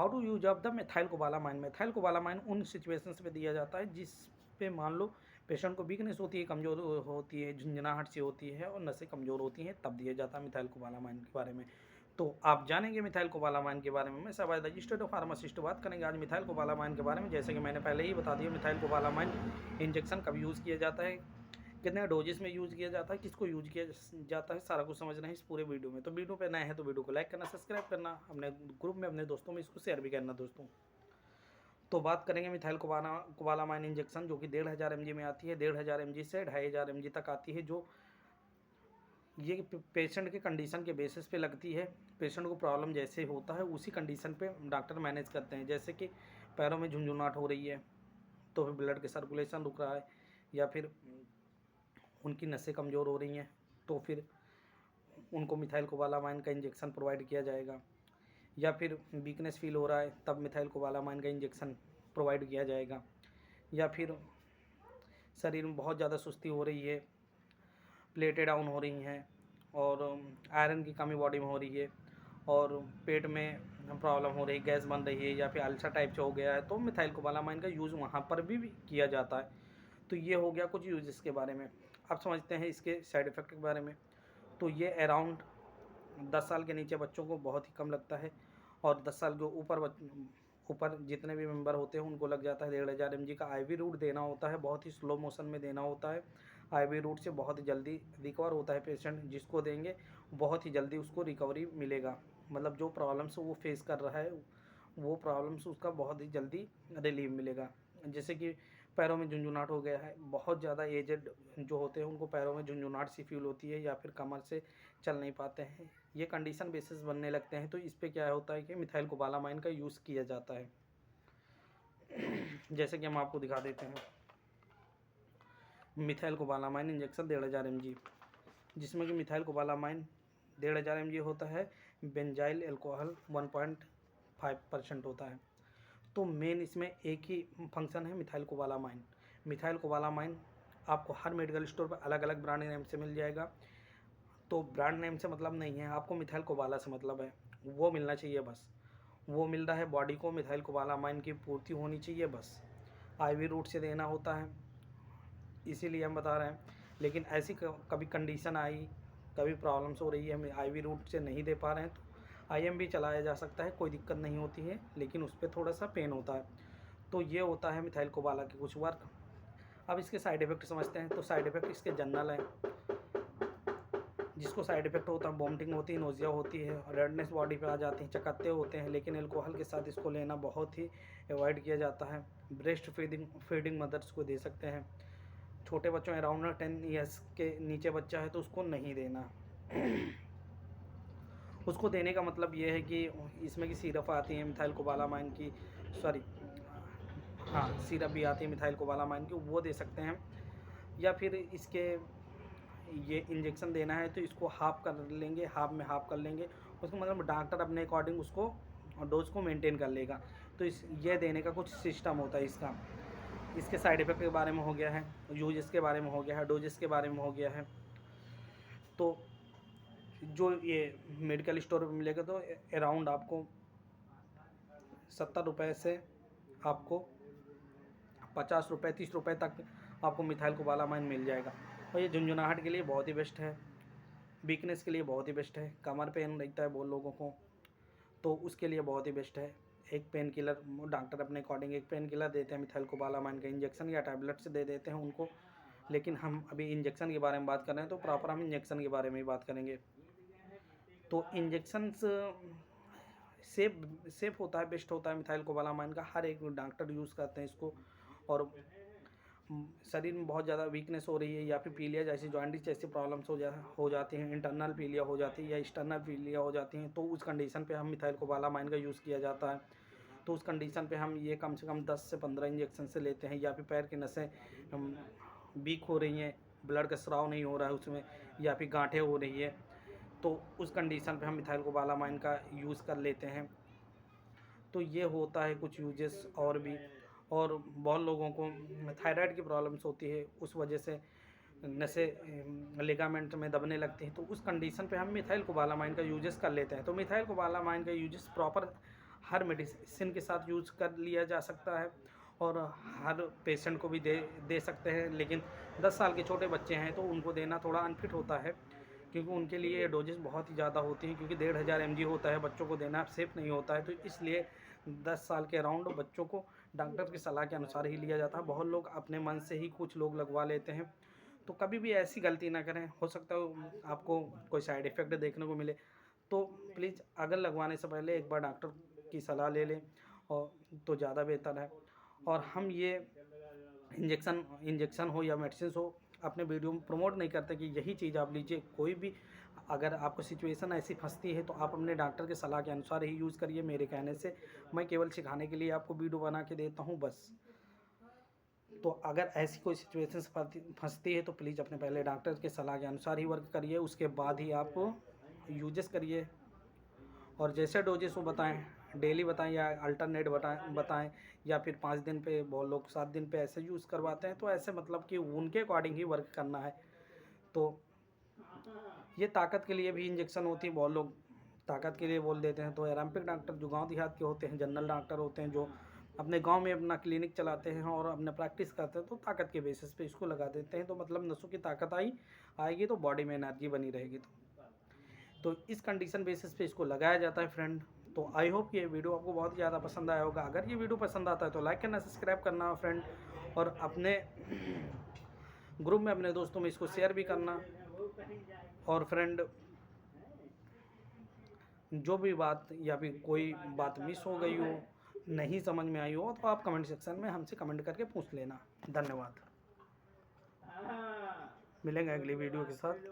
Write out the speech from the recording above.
How to use of the methylcobalamin. Methylcobalamin उन situations पे दिया जाता है जिस पे मान लो पेशेंट को वीकनेस होती है, कमज़ोर होती है, झुंझुनाहट सी होती है और नसें कमज़ोर होती हैं, तब दिया जाता है मिथाइल कोबालामाइन के बारे में। तो आप जानेंगे मिथाइल कोबालामाइन के बारे में। मैं सवाई रजिस्टर्ड फार्मासिस्ट बात करेंगे आज मिथाइल कोबालामाइन के बारे में। जैसे कि मैंने पहले ही बता दिया मिथाइल कोबालामाइन इंजेक्शन कब यूज़ किया जाता है, कितने डोजेस में यूज़ किया जाता है, किसको यूज किया जाता है, सारा कुछ समझना है इस पूरे वीडियो में। तो वीडियो पे नए हैं तो वीडियो को लाइक करना, सब्सक्राइब करना, अपने ग्रुप में अपने दोस्तों में इसको शेयर भी करना दोस्तों। तो बात करेंगे मिथाइल कोबालामाइन इंजेक्शन जो कि 1500 mg में आती है। 1500 mg से 2500 mg तक आती है, जो ये पेशेंट के कंडीशन के बेसिस पे लगती है। पेशेंट को प्रॉब्लम जैसे होता है उसी कंडीशन पे डॉक्टर मैनेज करते हैं। जैसे कि पैरों में झुंझुनाहट हो रही है तो फिर ब्लड के सर्कुलेशन रुक रहा है, या फिर उनकी नसें कमज़ोर हो रही हैं तो फिर उनको मिथाइल कोबालामाइन का इंजेक्शन प्रोवाइड किया जाएगा, या फिर वीकनेस फील हो रहा है तब मिथाइल कोबालामाइन का इंजेक्शन प्रोवाइड किया जाएगा, या फिर शरीर में बहुत ज़्यादा सुस्ती हो रही है, प्लेटें डाउन हो रही हैं और आयरन की कमी बॉडी में हो रही है और पेट में प्रॉब्लम हो रही है, गैस बन रही है, या फिर अल्सर टाइप से हो गया है, तो मिथाइल कोबालामाइन का यूज़ वहाँ पर भी किया जाता है। तो ये हो गया कुछ यूजेस के बारे में। अब समझते हैं इसके साइड इफ़ेक्ट के बारे में। तो ये अराउंड 10 साल के नीचे बच्चों को बहुत ही कम लगता है, और 10 साल के ऊपर जितने भी मेंबर होते हैं उनको लग जाता है। 1500 mg का IV रूट देना होता है, बहुत ही स्लो मोशन में देना होता है। IV रूट से बहुत ही जल्दी रिकवर होता है पेशेंट, जिसको देंगे बहुत ही जल्दी उसको रिकवरी मिलेगा। मतलब जो प्रॉब्लम्स वो फेस कर रहा है वो प्रॉब्लम्स उसका बहुत ही जल्दी रिलीव मिलेगा। जैसे कि पैरों में झुंझुनाहट हो गया है, बहुत ज़्यादा एजेड जो होते हैं उनको पैरों में झुंझुनाहट सी फील होती है, या फिर कमर से चल नहीं पाते हैं, ये कंडीशन बेसिस बनने लगते हैं। तो इस पे क्या होता है कि मिथाइल कोबालामाइन का यूज़ किया जाता है। जैसे कि हम आपको दिखा देते हैं मिथाइल कोबालामाइन इंजेक्शन 1500 mg, जिसमें कि मिथाइल कोबालामाइन 1500 mg होता है, बेंजाइल अल्कोहल 1.5% होता है। तो मेन इसमें एक ही फंक्शन है मिथाइल कोबालामाइन। मिथाइल कोबालामाइन आपको हर मेडिकल स्टोर पर अलग अलग ब्रांड नेम से मिल जाएगा। तो ब्रांड नेम से मतलब नहीं है, आपको मिथाइल कोबाला से मतलब है, वो मिलना चाहिए बस। वो मिल रहा है, बॉडी को मिथाइल कोबालामाइन की पूर्ति होनी चाहिए बस। IV रूट से देना होता है, इसीलिए हम बता रहे हैं। लेकिन ऐसी कभी कंडीशन आई, कभी प्रॉब्लम्स हो रही है, हम IV रूट से नहीं दे पा रहे हैं, तो IM भी चलाया जा सकता है, कोई दिक्कत नहीं होती है, लेकिन उस पर थोड़ा सा पेन होता है। तो ये होता है मिथाइल कोबाला के कुछ वर्क। अब इसके साइड इफ़ेक्ट समझते हैं। तो साइड इफ़ेक्ट इसके जनरल हैं, जिसको साइड इफ़ेक्ट होता है वॉमिटिंग होती है, नोजिया होती है, रेडनेस बॉडी पे आ जाती है, चकत्ते होते हैं, लेकिन अल्कोहल के साथ इसको लेना बहुत ही अवॉइड किया जाता है। ब्रेस्ट फीडिंग मदर्स को दे सकते हैं। छोटे बच्चों अराउंड 10 ईयर्स के नीचे बच्चा है तो उसको नहीं देना। उसको देने का मतलब ये है कि इसमें की सिरप आती है मिथाइल कोबालामाइन की, सॉरी हाँ सिरप भी आती है मिथाइल कोबालामाइन की, वो दे सकते हैं। या फिर इसके ये इंजेक्शन देना है तो इसको हाफ कर लेंगे, हाफ में हाफ कर लेंगे, उसको मतलब डॉक्टर अपने अकॉर्डिंग उसको डोज को मेंटेन कर लेगा। तो इस ये देने का कुछ सिस्टम होता है इसका। इसके साइड इफ़ेक्ट के बारे में हो गया है, यूजेस के बारे में हो गया है, डोजेस के बारे में हो गया है। तो जो ये मेडिकल स्टोर पर मिलेगा तो अराउंड आपको 70 रुपये से आपको 50 रुपये 30 रुपये तक आपको मिथाइल कोबालामाइन मिल जाएगा। और ये झुंझुनाहट के लिए बहुत ही बेस्ट है, वीकनेस के लिए बहुत ही बेस्ट है, कमर पेन रहता है बहुत लोगों को तो उसके लिए बहुत ही बेस्ट है। एक पेन किलर डॉक्टर अपने अकॉर्डिंग एक पेन किलर देते हैं मिथाइल कोबालामाइन का इंजेक्शन या टैबलेट से दे देते हैं उनको। लेकिन हम अभी इंजेक्शन के बारे में बात कर रहे हैं, तो प्रॉपर हम इंजेक्शन के बारे में ही बात करेंगे। तो इंजेक्शंस सेफ होता है, बेस्ट होता है मिथाइल कोबालामाइन का, हर एक डॉक्टर यूज़ करते हैं इसको। और शरीर में बहुत ज़्यादा वीकनेस हो रही है, या फिर पीलिया जैसी जॉइंटिस जैसी प्रॉब्लम्स हो जाती हैं, इंटरनल पीलिया हो जाती है या एक्सटर्नल पीलिया हो जाती हैं, तो उस कंडीशन पे हम मिथाइल कोबालामाइन का यूज़ किया जाता है। तो उस कंडीशन पे हम ये कम से कम 10 से 15 इंजेक्शन से लेते हैं। या फिर पैर की नसें वीक हो रही हैं, ब्लड का स्राव नहीं हो रहा है उसमें, या फिर गांठें हो रही है, तो उस कंडीशन पे हम मिथाइल कोबालामाइन का यूज़ कर लेते हैं। तो ये होता है कुछ यूजेस और भी। और बहुत लोगों को थायराइड की प्रॉब्लम्स होती है, उस वजह से नसें लिगामेंट में दबने लगती हैं, तो उस कंडीशन पे हम मिथाइल कोबालामाइन का यूजेस कर लेते हैं। तो मिथाइल कोबालामाइन का यूजेस प्रॉपर हर मेडिसिन के साथ यूज़ कर लिया जा सकता है और हर पेशेंट को भी दे सकते हैं, लेकिन 10 साल के छोटे बच्चे हैं तो उनको देना थोड़ा अनफिट होता है, क्योंकि उनके लिए डोजेस बहुत ही ज़्यादा होती हैं, क्योंकि 1500 mg होता है, बच्चों को देना सेफ़ नहीं होता है। तो इसलिए 10 साल के अराउंड बच्चों को डॉक्टर की सलाह के अनुसार ही लिया जाता है। बहुत लोग अपने मन से ही कुछ लोग लगवा लेते हैं, तो कभी भी ऐसी गलती ना करें। हो सकता है आपको कोई साइड इफ़ेक्ट देखने को मिले, तो प्लीज़ अगर लगवाने से पहले एक बार डॉक्टर की सलाह ले लें और तो ज़्यादा बेहतर है। और हम ये इंजेक्शन हो या मेडिसिन हो अपने वीडियो में प्रमोट नहीं करते कि यही चीज़ आप लीजिए। कोई भी अगर आपको सिचुएशन ऐसी फंसती है तो आप अपने डॉक्टर के सलाह के अनुसार ही यूज़ करिए। मेरे कहने से मैं केवल सिखाने के लिए आपको वीडियो बना के देता हूँ बस। तो अगर ऐसी कोई सिचुएशन फंसती है तो प्लीज़ अपने पहले डॉक्टर के सलाह के अनुसार ही वर्क करिए, उसके बाद ही आप यूजेस करिए। और जैसे डोजेस वो बताएं, डेली बताएं या अल्टरनेट बताएं या फिर 5 दिन पे, बहुत लोग 7 दिन पे ऐसे यूज़ करवाते हैं। तो ऐसे मतलब कि उनके अकॉर्डिंग ही वर्क करना है। तो ये ताकत के लिए भी इंजेक्शन होती है, बहुत लोग ताकत के लिए बोल देते हैं। तो एराम्पिक डॉक्टर जो गांव देहात के होते हैं, जनरल डॉक्टर होते हैं, जो अपने गांव में अपना क्लिनिक चलाते हैं और अपना प्रैक्टिस करते हैं, तो ताकत के बेसिस पे इसको लगा देते हैं। तो मतलब नसों की ताकत आएगी तो बॉडी में एनर्जी बनी रहेगी। तो इस कंडीशन बेसिस पे इसको लगाया जाता है फ्रेंड। तो आई होप ये वीडियो आपको बहुत ज़्यादा पसंद आया होगा। अगर ये वीडियो पसंद आता है तो लाइक करना, सब्सक्राइब करना फ्रेंड, और अपने ग्रुप में अपने दोस्तों में इसको शेयर भी करना। और फ्रेंड, जो भी बात या फिर कोई बात मिस हो गई हो, नहीं समझ में आई हो, तो आप कमेंट सेक्शन में हमसे कमेंट करके पूछ लेना। धन्यवाद। मिलेंगे अगली वीडियो के साथ।